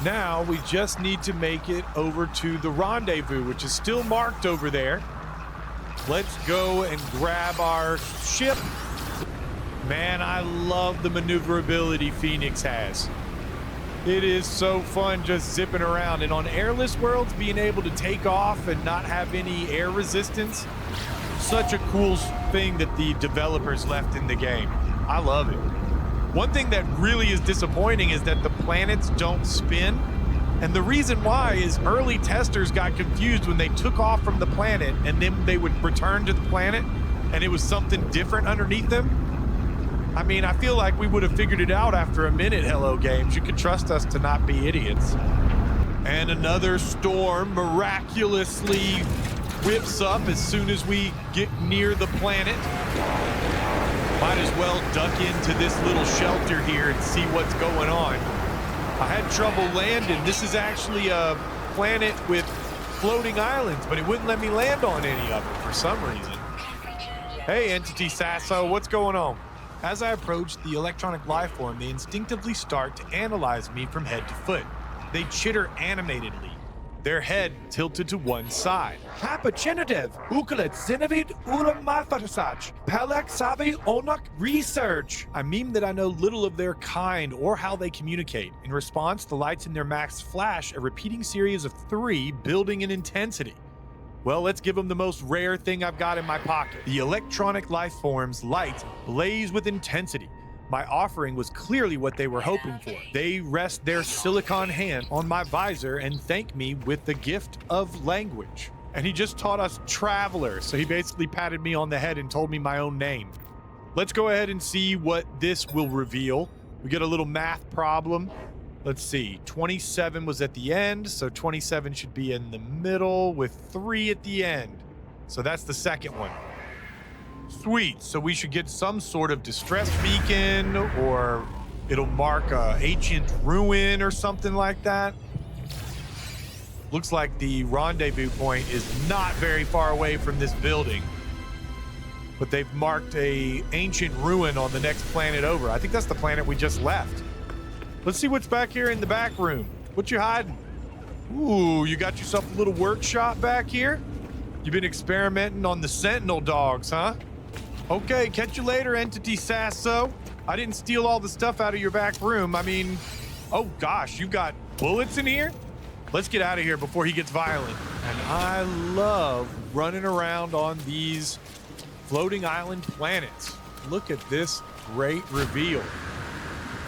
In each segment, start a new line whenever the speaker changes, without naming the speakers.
Now we just need to make it over to the rendezvous, which is still marked over there. Let's go and grab our ship. Man, I love the maneuverability Phoenix has. It is so fun just zipping around. And on airless worlds, being able to take off and not have any air resistance, such a cool thing that the developers left in the game. I love it. One thing that really is disappointing is that the planets don't spin. And the reason why is early testers got confused when they took off from the planet and then they would return to the planet and it was something different underneath them. I mean, I feel like we would have figured it out after a minute, Hello Games. You could trust us to not be idiots. And another storm miraculously whips up as soon as we get near the planet. Might as well duck into this little shelter here and see what's going on. I had trouble landing. This is actually a planet with floating islands, but it wouldn't let me land on any of them for some reason. Hey, Entity Sasso, what's going on? As I approach the electronic life form, they instinctively start to analyze me from head to foot. They chitter animatedly, their head tilted to one side.
Papachinative, Ukalit Zinavid Ulamafasach, Palak Savi Onak Research.
I meme that I know little of their kind or how they communicate. In response, the lights in their masks flash, a repeating series of 3 building in intensity. Well, let's give them the most rare thing I've got in my pocket. The electronic life form's lights blaze with intensity. My offering was clearly what they were hoping for. They rest their silicon hand on my visor and thank me with the gift of language. And he just taught us traveler, so he basically patted me on the head and told me my own name. Let's go ahead and see what this will reveal. We get a little math problem. Let's see, 27 was at the end, so 27 should be in the middle with 3 at the end. So that's the second one. Sweet, so we should get some sort of distress beacon, or it'll mark a ancient ruin or something like that. Looks like the rendezvous point is not very far away from this building, but they've marked a ancient ruin on the next planet over. I think that's the planet we just left. Let's see what's back here in the back room. What you hiding? Ooh, you got yourself a little workshop back here? You've been experimenting on the Sentinel dogs, huh? Okay, catch you later, Entity Sasso. I didn't steal all the stuff out of your back room. I mean, oh gosh, you got bullets in here? Let's get out of here before he gets violent. And I love running around on these floating island planets. Look at this great reveal.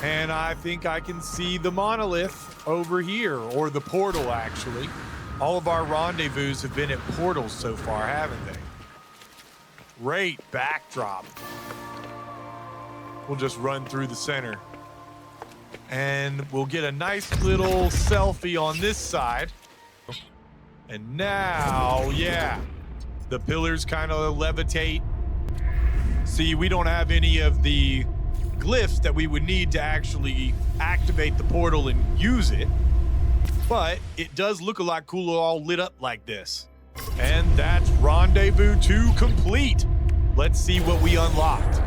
And I think I can see the monolith over here, or the portal, actually. All of our rendezvous have been at portals so far, haven't they? Great backdrop. We'll just run through the center. And we'll get a nice little selfie on this side. And now, yeah, the pillars kind of levitate. See, we don't have any of the glyphs that we would need to actually activate the portal and use it, but it does look a lot cooler all lit up like this. And that's Rendezvous 2 complete. Let's see what we unlocked.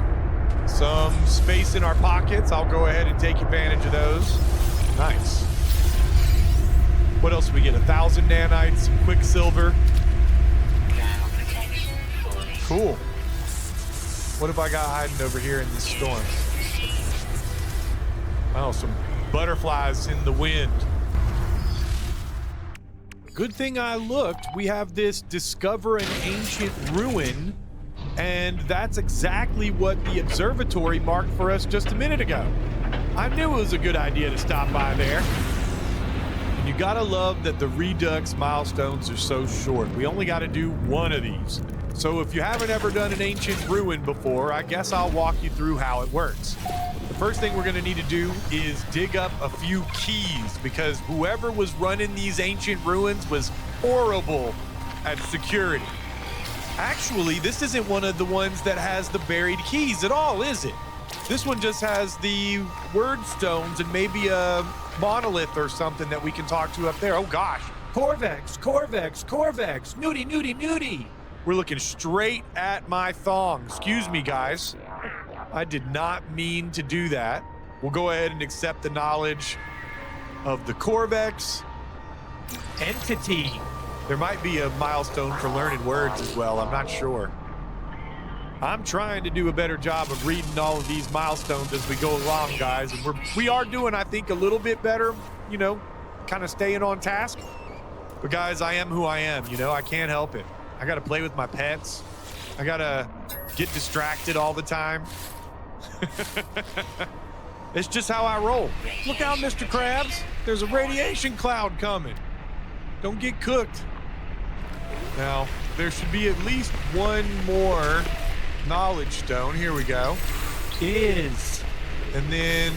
Some space in our pockets. I'll go ahead and take advantage of those. Nice. What else do we get? 1,000 nanites, some quicksilver. Cool. What have I got hiding over here in this storm? Oh, some butterflies in the wind. Good thing I looked. We have this discover an ancient ruin, and that's exactly what the observatory marked for us just a minute ago. I knew it was a good idea to stop by there. And you gotta love that the Redux milestones are so short. We only gotta do one of these. So if you haven't ever done an ancient ruin before, I guess I'll walk you through how it works. The first thing we're gonna need to do is dig up a few keys, because whoever was running these ancient ruins was horrible at security. Actually, this isn't one of the ones that has the buried keys at all, is it? This one just has the word stones and maybe a monolith or something that we can talk to up there. Oh gosh.
Corvex, Corvex, Corvex, nudie, nudie, nudie.
We're looking straight at my thong. Excuse me, guys. I did not mean to do that. We'll go ahead and accept the knowledge of the Corvex entity. There might be a milestone for learning words as well. I'm not sure. I'm trying to do a better job of reading all of these milestones as we go along, guys. And we are doing, I think, a little bit better, you know, kind of staying on task. But guys, I am who I am, you know, I can't help it. I got to play with my pets. I got to get distracted all the time. It's just how I roll. Look out, Mr. Krabs. There's a radiation cloud coming. Don't get cooked. Now, there should be at least one more knowledge stone. Here we go. And then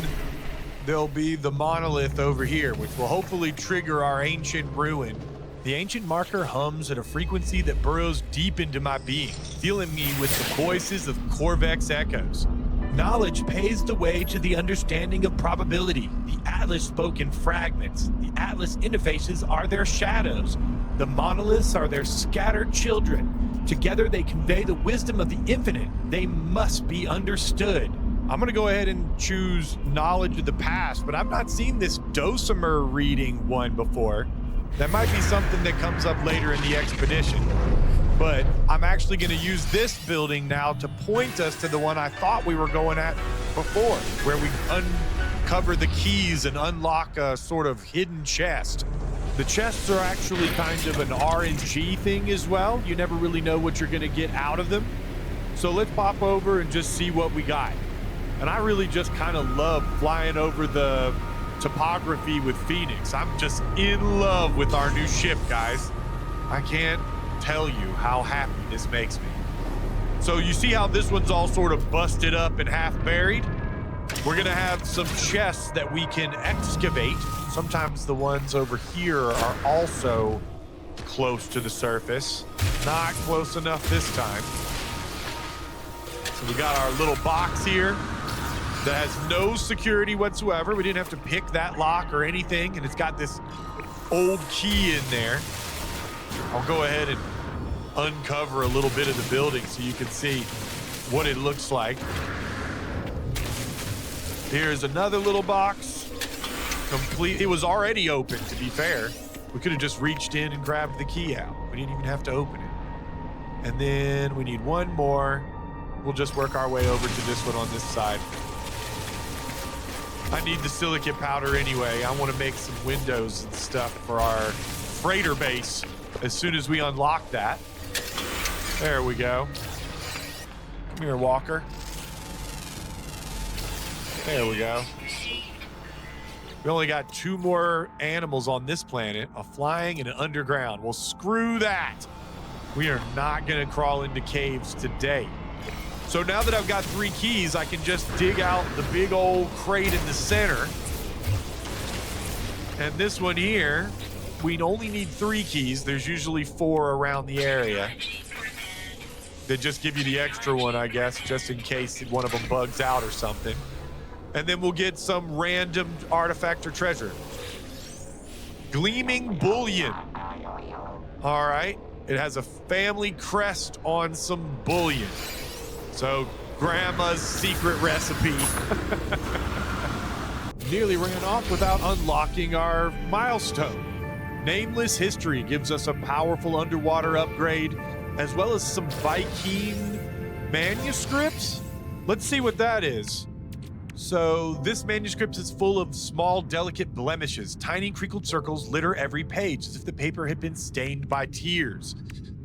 there'll be the monolith over here, which will hopefully trigger our ancient ruin. The ancient marker hums at a frequency that burrows deep into my being, filling me with the voices of Corvex echoes.
Knowledge paves the way to the understanding of probability. The Atlas spoke in fragments. The Atlas interfaces are their shadows. The monoliths are their scattered children. Together they convey the wisdom of the infinite. They must be understood.
I'm gonna go ahead and choose knowledge of the past, but I've not seen this dosimer reading one before. That might be something that comes up later in the expedition. But I'm actually going to use this building now to point us to the one I thought we were going at before, where we uncover the keys and unlock a sort of hidden chest. The chests are actually kind of an RNG thing as well. You never really know what you're going to get out of them. So let's pop over and just see what we got. And I really just kind of love flying over the topography with Phoenix. I'm just in love with our new ship, guys. I can't tell you how happy this makes me. So you see how this one's all sort of busted up and half buried? We're gonna have some chests that we can excavate. Sometimes the ones over here are also close to the surface. Not close enough this time. So we got our little box here that has no security whatsoever. We didn't have to pick that lock or anything, and it's got this old key in there. I'll go ahead and uncover a little bit of the building so you can see what it looks like. Here's another little box. Complete. It was already open, to be fair. We could have just reached in and grabbed the key out. We didn't even have to open it. And then we need one more. We'll just work our way over to this one on this side. I need the silicate powder anyway. I want to make some windows and stuff for our freighter base as soon as we unlock that. There we go. Come here, Walker. There we go. We only got 2 more animals on this planet, a flying and an underground. Well, screw that. We are not going to crawl into caves today. So now that I've got 3 keys, I can just dig out the big old crate in the center. And this one here, we only need 3 keys. There's usually 4 around the area. They just give you the extra one, I guess, just in case one of them bugs out or something. And then we'll get some random artifact or treasure. Gleaming bullion. All right. It has a family crest on some bullion. So grandma's secret recipe. Nearly ran off without unlocking our milestone. Nameless History gives us a powerful underwater upgrade, as well as some Viking manuscripts. Let's see what that is. So this manuscript is full of small, delicate blemishes. Tiny crinkled circles litter every page as if the paper had been stained by tears.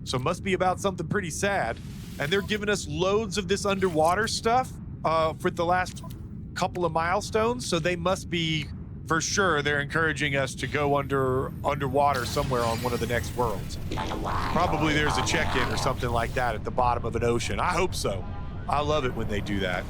So it must be about something pretty sad. And they're giving us loads of this underwater stuff for the last couple of milestones. So they must be, for sure, they're encouraging us to go underwater somewhere on one of the next worlds. Probably there's a check-in or something like that at the bottom of an ocean. I hope so. I love it when they do that.